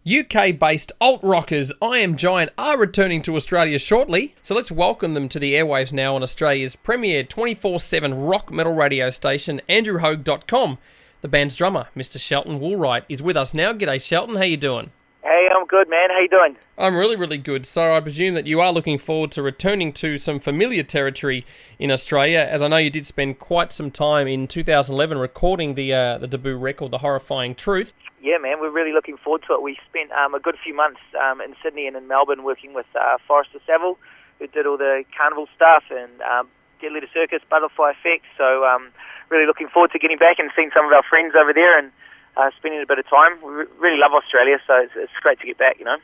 UK-based alt-rockers I Am Giant are returning to Australia shortly, so let's welcome them to the airwaves now on Australia's premier 24/7 rock metal radio station, AndrewHaug.com. The band's drummer, Mr. Shelton Woolright, is with us now. G'day, Shelton. How you doing? Hey, I'm good, man. How you doing? I'm really, really good. So I presume that you are looking forward to returning to some familiar territory in Australia, as I know you did spend quite some time in 2011 recording the debut record, The Horrifying Truth. Yeah, man, we're really looking forward to it. We spent a good few months in Sydney and in Melbourne working with Forrester, who did all the carnival stuff, and Duality Circus, Butterfly Effect. So really looking forward to getting back and seeing some of our friends over there and spending a bit of time. We really love Australia, so it's great to get back, you know.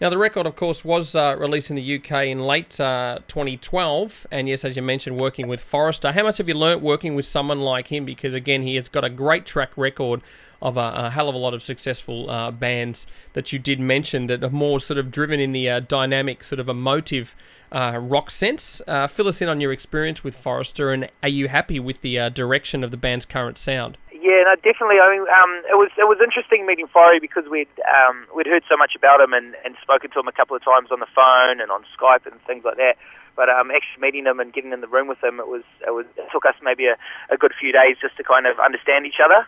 Now, the record, of course, was released in the UK in late 2012, and yes, as you mentioned, working with Forrester. How much have you learnt working with someone like him? Because, again, he has got a great track record of a hell of a lot of successful bands that you did mention that are more sort of driven in the dynamic, sort of emotive rock sense. Fill us in on your experience with Forrester, and are you happy with the direction of the band's current sound? Yeah, no, definitely. I mean, it was interesting meeting Forry because we'd heard so much about him and spoken to him a couple of times on the phone and on Skype and things like that. But actually meeting him and getting in the room with him, it took us maybe a good few days just to kind of understand each other.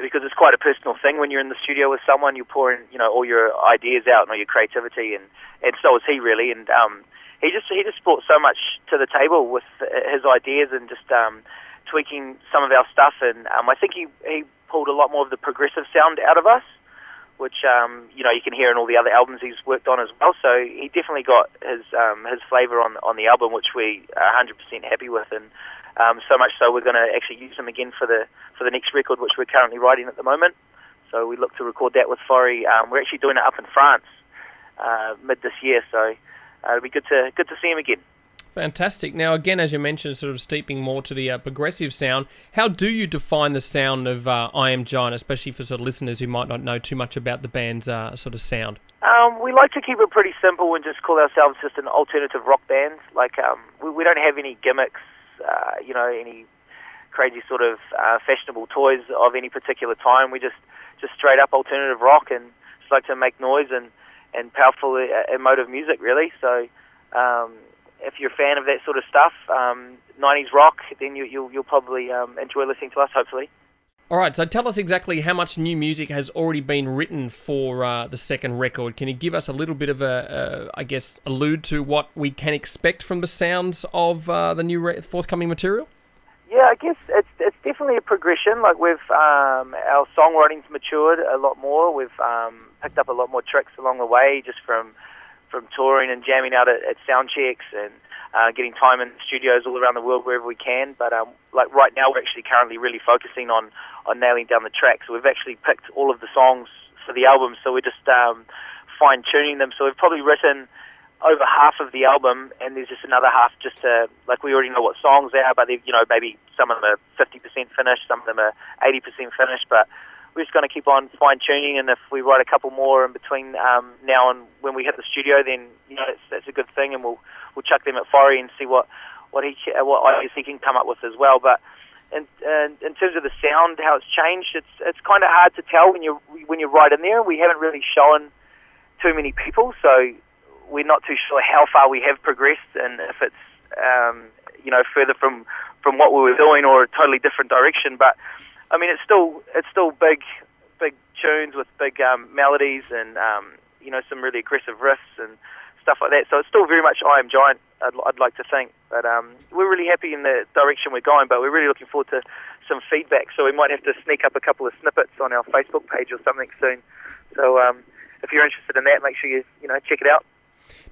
Because it's quite a personal thing when you're in the studio with someone. You pour in, all your ideas out and all your creativity, and so is he really. And he just brought so much to the table with his ideas and just tweaking some of our stuff, and I think he pulled a lot more of the progressive sound out of us, which you can hear in all the other albums he's worked on as well. So he definitely got his flavour on the album, which we are 100% happy with, and so much so we're going to actually use him again for the next record, which we're currently writing at the moment. So we look to record that with Forry. We're actually doing it up in France mid this year, so it'll be good to see him again. Fantastic. Now, again, as you mentioned, sort of steeping more to the progressive sound, how do you define the sound of I Am Giant, especially for sort of listeners who might not know too much about the band's sort of sound? We like to keep it pretty simple and just call ourselves just an alternative rock band. Like, we don't have any gimmicks, any crazy sort of fashionable toys of any particular time. We just straight up alternative rock and just like to make noise and powerful, emotive music, really. So, if you're a fan of that sort of stuff, 90s rock, then you'll probably enjoy listening to us, hopefully. All right, so tell us exactly how much new music has already been written for the second record. Can you give us a little bit of allude to what we can expect from the sounds of the new forthcoming material? Yeah, I guess it's definitely a progression. Like our songwriting's matured a lot more. We've picked up a lot more tricks along the way, just from touring and jamming out at sound checks and getting time in studios all around the world wherever we can. But like right now, we're actually currently really focusing on nailing down the tracks. So we've actually picked all of the songs for the album, so we're just fine-tuning them. So we've probably written over half of the album, and there's just another half just to, we already know what songs they are, but maybe some of them are 50% finished, some of them are 80% finished, but we're just going to keep on fine-tuning, and if we write a couple more in between now and when we hit the studio, then that's a good thing, and we'll chuck them at Forry and see what ideas he can come up with as well. But in terms of the sound, how it's changed, it's kind of hard to tell when you're right in there. We haven't really shown too many people, so we're not too sure how far we have progressed, and if it's further from what we were doing or a totally different direction. But I mean, it's still big tunes with big melodies and some really aggressive riffs and stuff like that. So it's still very much I Am Giant, I'd like to think. But we're really happy in the direction we're going. But we're really looking forward to some feedback. So we might have to sneak up a couple of snippets on our Facebook page or something soon. So if you're interested in that, make sure you check it out.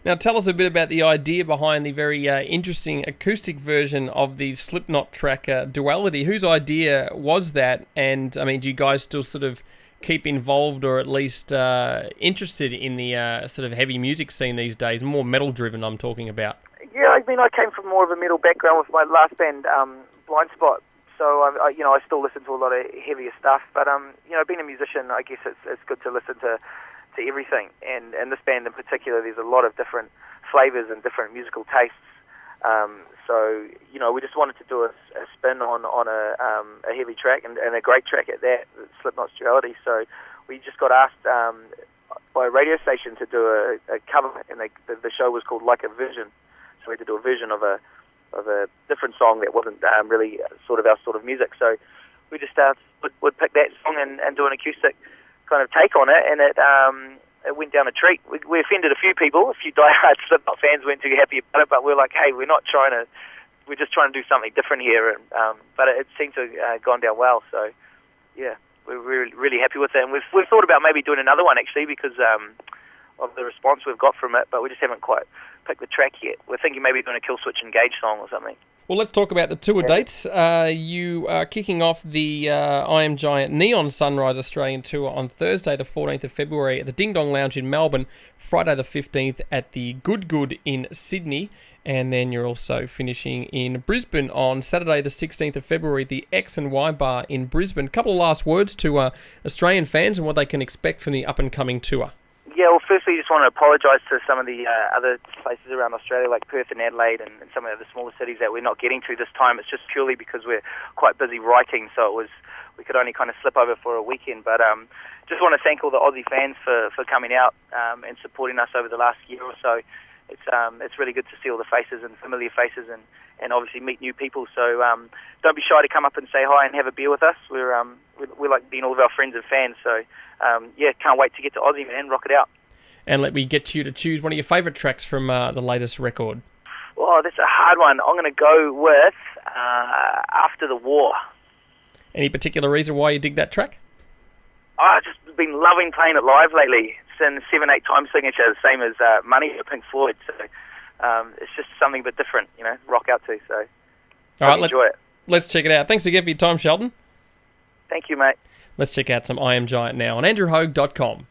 Now, tell us a bit about the idea behind the very interesting acoustic version of the Slipknot track, Duality. Whose idea was that? And, I mean, do you guys still sort of keep involved or at least interested in the sort of heavy music scene these days? More metal-driven, I'm talking about. Yeah, I mean, I came from more of a metal background with my last band, Blind Spot. So, I still listen to a lot of heavier stuff. But, being a musician, I guess it's good to listen to everything, and this band in particular, there's a lot of different flavours and different musical tastes. So we just wanted to do a spin on a heavy track and a great track at that, Slipknot's Duality. So we we just got asked by a radio station to do a cover, and the show was called Like a Vision. So we had to do a vision of a different song that wasn't really sort of our sort of music. So we just would pick that song and do an acoustic kind of take on it, and it went down a treat. We offended a few people, a few diehard Slipknot fans weren't too happy about it, but we're like, hey, we're just trying to do something different here, and but it seemed to have gone down well. So yeah, we're really, really happy with it, and we've thought about maybe doing another one actually because of the response we've got from it, but we just haven't quite picked the track yet. We're thinking maybe doing a Kill Switch Engage song or something. Well, let's talk about the tour dates. You are kicking off the I Am Giant Neon Sunrise Australian Tour on Thursday the 14th of February at the Ding Dong Lounge in Melbourne, Friday the 15th at the Good Good in Sydney, and then you're also finishing in Brisbane on Saturday the 16th of February, the X and Y Bar in Brisbane. A couple of last words to Australian fans and what they can expect from the up-and-coming tour. Yeah, well, firstly, just want to apologise to some of the other places around Australia, like Perth and Adelaide, and some of the smaller cities that we're not getting to this time. It's just purely because we're quite busy writing, so we could only kind of slip over for a weekend. But just want to thank all the Aussie fans for coming out and supporting us over the last year or so. It's really good to see all the faces and familiar faces and obviously meet new people. So don't be shy to come up and say hi and have a beer with us. We like being all of our friends and fans. So yeah, can't wait to get to Aussie, man. Rock it out. And let me get you to choose one of your favourite tracks from the latest record. Oh, that's a hard one. I'm going to go with After the War. Any particular reason why you dig that track? I've just been loving playing it live lately. It's in 7/8 time signature, same as Money for Pink Floyd. So it's just something a bit different, rock out to. So enjoy it. Let's check it out. Thanks again for your time, Shelton. Thank you, mate. Let's check out some I Am Giant now on andrewhaug.com.